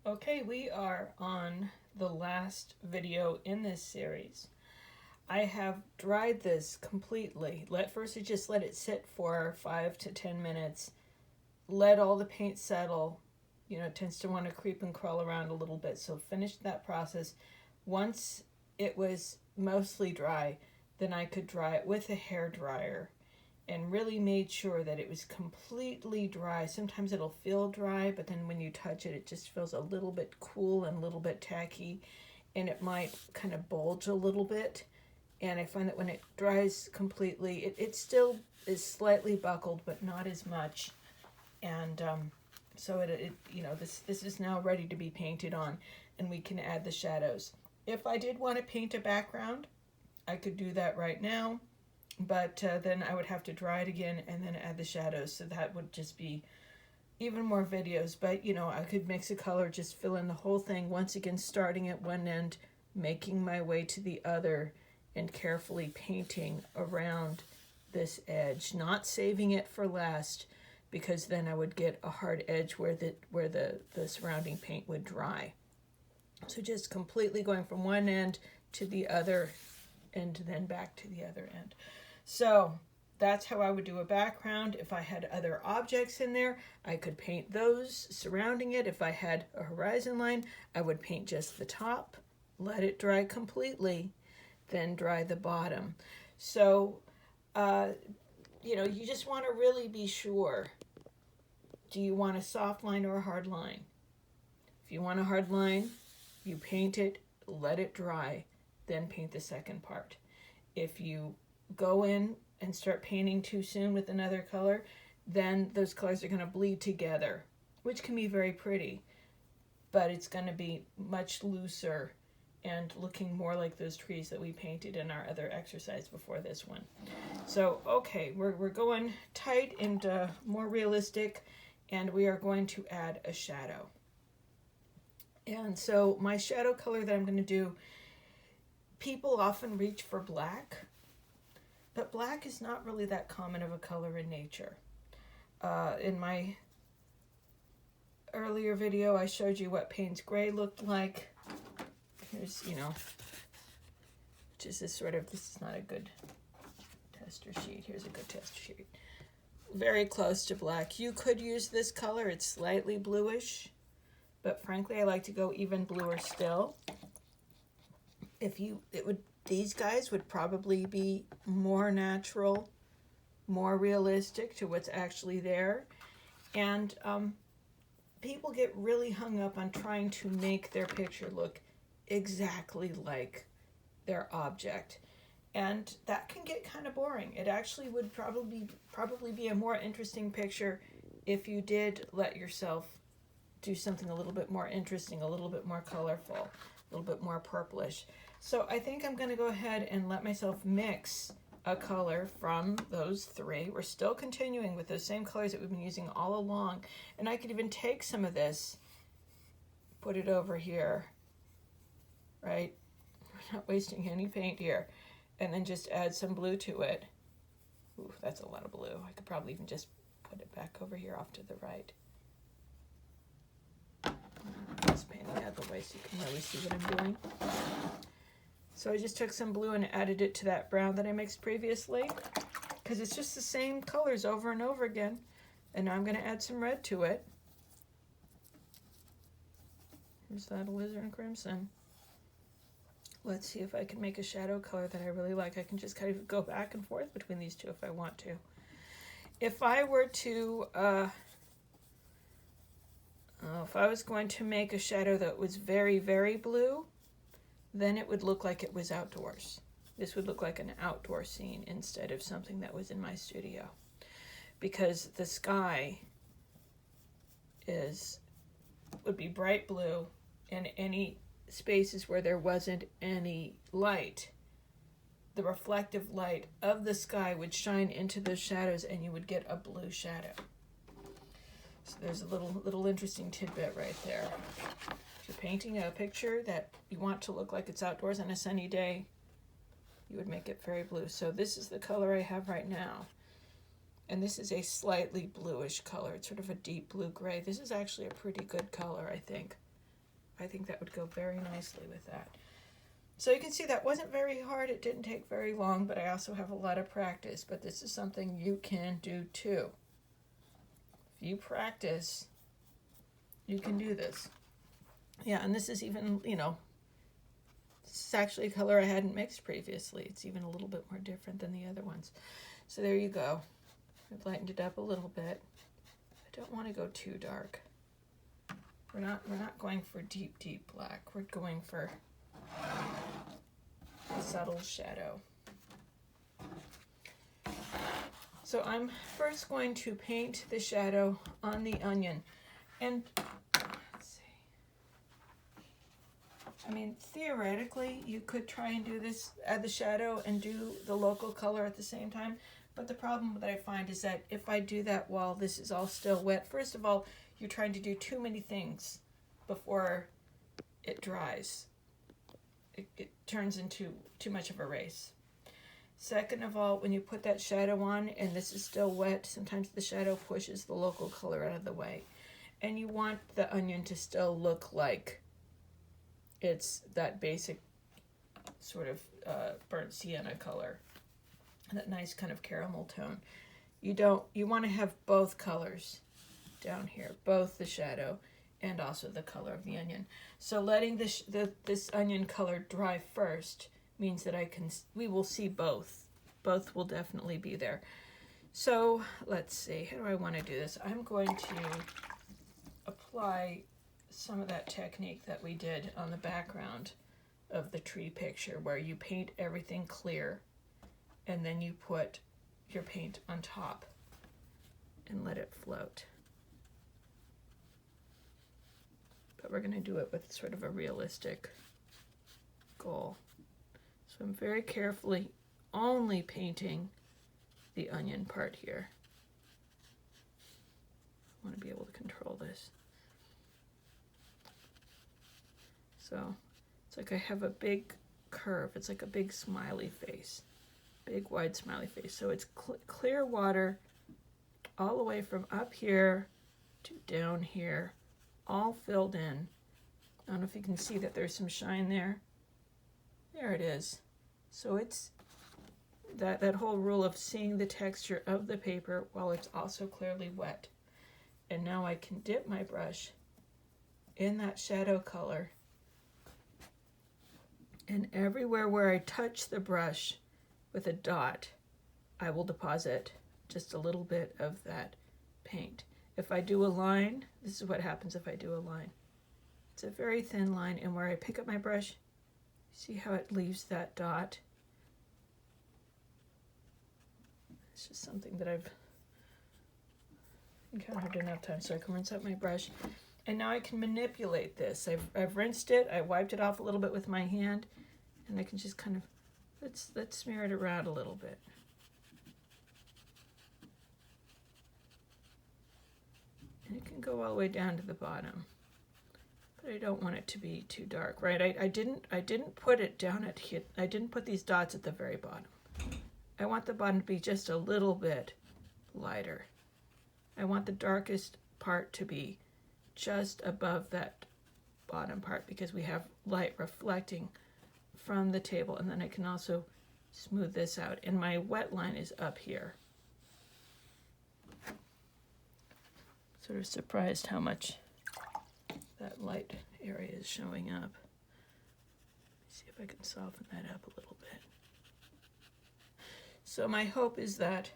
Okay, we are on the last video in this series. I have dried this completely. First, I just let it sit for 5 to 10 minutes. Let all the paint settle. You know, it tends to want to creep and crawl around a little bit. So finished that process. Once it was mostly dry, then I could dry it with a hair dryer and really made sure that it was completely dry. Sometimes it'll feel dry, but then when you touch it, it just feels a little bit cool and a little bit tacky, and it might kind of bulge a little bit. And I find that when it dries completely, it still is slightly buckled, but not as much. And so this is now ready to be painted on, and we can add the shadows. If I did want to paint a background, I could do that right now. But then I would have to dry it again and then add the shadows. So that would just be even more videos. But, you know, I could mix a color, just fill in the whole thing. Once again, starting at one end, making my way to the other, and carefully painting around this edge. Not saving it for last, because then I would get a hard edge where the surrounding paint would dry. So just completely going from one end to the other, and then back to the other end. So that's how I would do a background. If I had other objects in there, I could paint those surrounding it. If I had a horizon line, I would paint just the top, let it dry completely, then dry the bottom. So, you just want to really be sure. Do you want a soft line or a hard line? If you want a hard line, you paint it, let it dry, then paint the second part. If you go in and start painting too soon with another color, then those colors are going to bleed together, which can be very pretty, but it's going to be much looser and looking more like those trees that we painted in our other exercise before this one. So, okay, we're going tight and more realistic, and we are going to add a shadow. And so my shadow color that I'm going to do, people often reach for black, but black is not really that common of a color in nature. In my earlier video, I showed you what Payne's Gray looked like. Here's, which is this is not a good tester sheet. Here's a good tester sheet. Very close to black. You could use this color. It's slightly bluish, but frankly, I like to go even bluer still. These guys would probably be more natural, more realistic to what's actually there. And people get really hung up on trying to make their picture look exactly like their object. And that can get kind of boring. It actually would probably be a more interesting picture if you did let yourself do something a little bit more interesting, a little bit more colorful, a little bit more purplish. So I think I'm going to go ahead and let myself mix a color from those three. We're still continuing with those same colors that we've been using all along. And I could even take some of this, put it over here, right? We're not wasting any paint here. And then just add some blue to it. Ooh, that's a lot of blue. I could probably even just put it back over here off to the right. Just painting out the way so you can really see what I'm doing. So I just took some blue and added it to that brown that I mixed previously, because it's just the same colors over and over again. And now I'm going to add some red to it. Here's that alizarin crimson. Let's see if I can make a shadow color that I really like. I can just kind of go back and forth between these two if I want to. If I were to, if I was going to make a shadow that was very, very blue, then it would look like it was outdoors. This would look like an outdoor scene instead of something that was in my studio. Because the sky would be bright blue, and any spaces where there wasn't any light, the reflective light of the sky would shine into those shadows and you would get a blue shadow. So there's a little interesting tidbit right there. If you're painting a picture that you want to look like it's outdoors on a sunny day, you would make it very blue. So this is the color I have right now. And this is a slightly bluish color. It's sort of a deep blue gray. This is actually a pretty good color, I think. I think that would go very nicely with that. So you can see that wasn't very hard. It didn't take very long, but I also have a lot of practice. But this is something you can do too. If you practice, you can do this. Yeah, and this is even, you know, this is actually a color I hadn't mixed previously. It's even a little bit more different than the other ones. So there you go. I've lightened it up a little bit. I don't want to go too dark. We're not going for deep, deep black. We're going for a subtle shadow. So I'm first going to paint the shadow on the onion. And let's see. I mean, theoretically, you could try and do this, add the shadow and do the local color at the same time. But the problem that I find is that if I do that while this is all still wet, first of all, you're trying to do too many things before it dries. It turns into too much of a race. Second of all, when you put that shadow on and this is still wet, sometimes the shadow pushes the local color out of the way. And you want the onion to still look like it's that basic sort of burnt sienna color, that nice kind of caramel tone. You want to have both colors down here, both the shadow and also the color of the onion. So letting this onion color dry first means that we will see both. Both will definitely be there. So let's see, how do I want to do this? I'm going to apply some of that technique that we did on the background of the tree picture, where you paint everything clear and then you put your paint on top and let it float. But we're going to do it with sort of a realistic goal. So I'm very carefully only painting the onion part here. I want to be able to control this. So it's like I have a big curve. It's like a big smiley face, big wide smiley face. So it's clear water all the way from up here to down here, all filled in. I don't know if you can see that there's some shine there. There it is. So it's that whole rule of seeing the texture of the paper while it's also clearly wet. And now I can dip my brush in that shadow color, and everywhere where I touch the brush with a dot, I will deposit just a little bit of that paint. If I do a line, this is what happens if I do a line. It's a very thin line, and where I pick up my brush, see how it leaves that dot? It's just something that I've encountered enough times, so I can rinse out my brush. And now I can manipulate this. I've rinsed it, I wiped it off a little bit with my hand, and I can just kind of, let's smear it around a little bit. And it can go all the way down to the bottom. But I don't want it to be too dark, right? I didn't put it down at here. I didn't put these dots at the very bottom. I want the bottom to be just a little bit lighter. I want the darkest part to be just above that bottom part, because we have light reflecting from the table, and then I can also smooth this out. And my wet line is up here. Sort of surprised how much that light area is showing up. See if I can soften that up a little bit. So my hope is that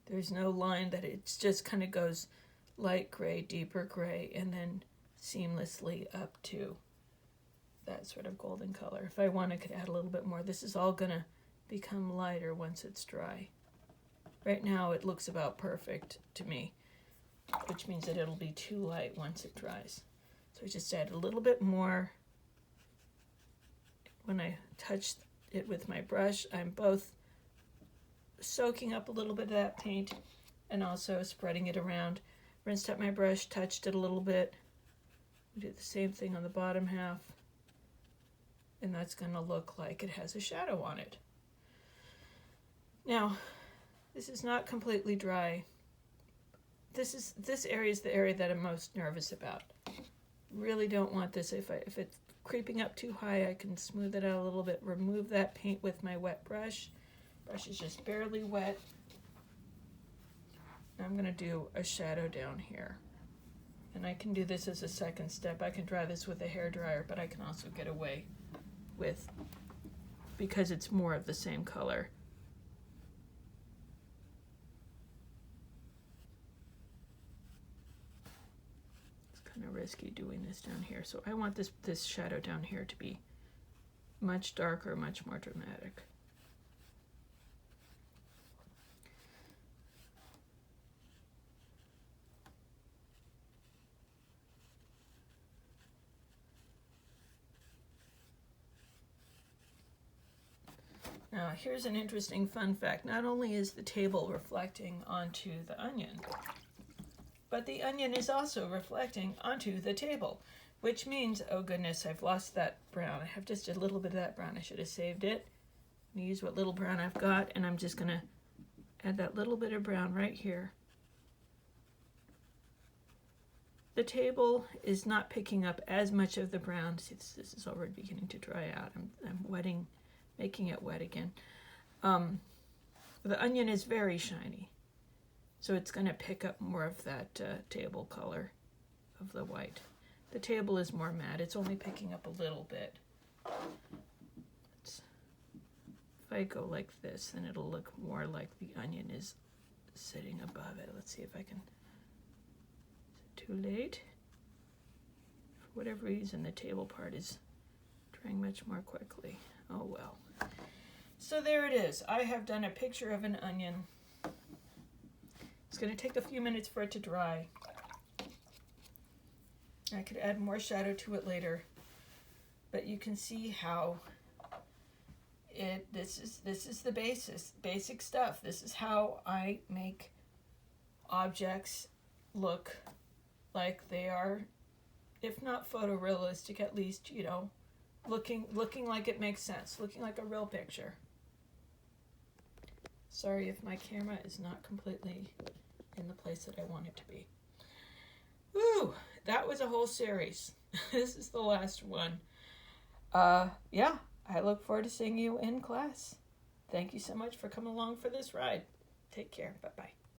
there's no line, that it just kind of goes light gray, deeper gray, and then seamlessly up to that sort of golden color. If I want, I could add a little bit more. This is all gonna become lighter once it's dry. Right now it looks about perfect to me, which means that it'll be too light once it dries. So I just add a little bit more. When I touch it with my brush, I'm both soaking up a little bit of that paint and also spreading it around. Rinsed up my brush, touched it a little bit. Do the same thing on the bottom half, and that's going to look like it has a shadow on it. Now, this is not completely dry, this area is the area that I'm most nervous about. Really don't want this. If it's creeping up too high, I can smooth it out a little bit, remove that paint with my wet brush. Brush is just barely wet. I'm going to do a shadow down here. And I can do this as a second step. I can dry this with a hairdryer, but I can also get away with, because it's more of the same color. It's kind of risky doing this down here. So I want this shadow down here to be much darker, much more dramatic. Now, here's an interesting fun fact. Not only is the table reflecting onto the onion, but the onion is also reflecting onto the table, which means, oh goodness, I've lost that brown. I have just a little bit of that brown. I should have saved it. I'm going to use what little brown I've got, and I'm just going to add that little bit of brown right here. The table is not picking up as much of the brown. See, this is already beginning to dry out. I'm wetting, making it wet again. The onion is very shiny, so it's going to pick up more of that table color of the white. The table is more matte. It's only picking up a little bit. If I go like this, then it'll look more like the onion is sitting above it. Let's see if I can. Is it too late? For whatever reason, the table part is drying much more quickly. Oh well. So there it is. I have done a picture of an onion. It's going to take a few minutes for it to dry. I could add more shadow to it later, but you can see how this is the basic stuff. This is how I make objects look like they are, if not photorealistic, at least, you know, looking like it makes sense, looking like a real picture. Sorry if my camera is not completely in the place that I want it to be. Woo! That was a whole series. This is the last one. Yeah, I look forward to seeing you in class. Thank you so much for coming along for this ride. Take care. Bye-bye.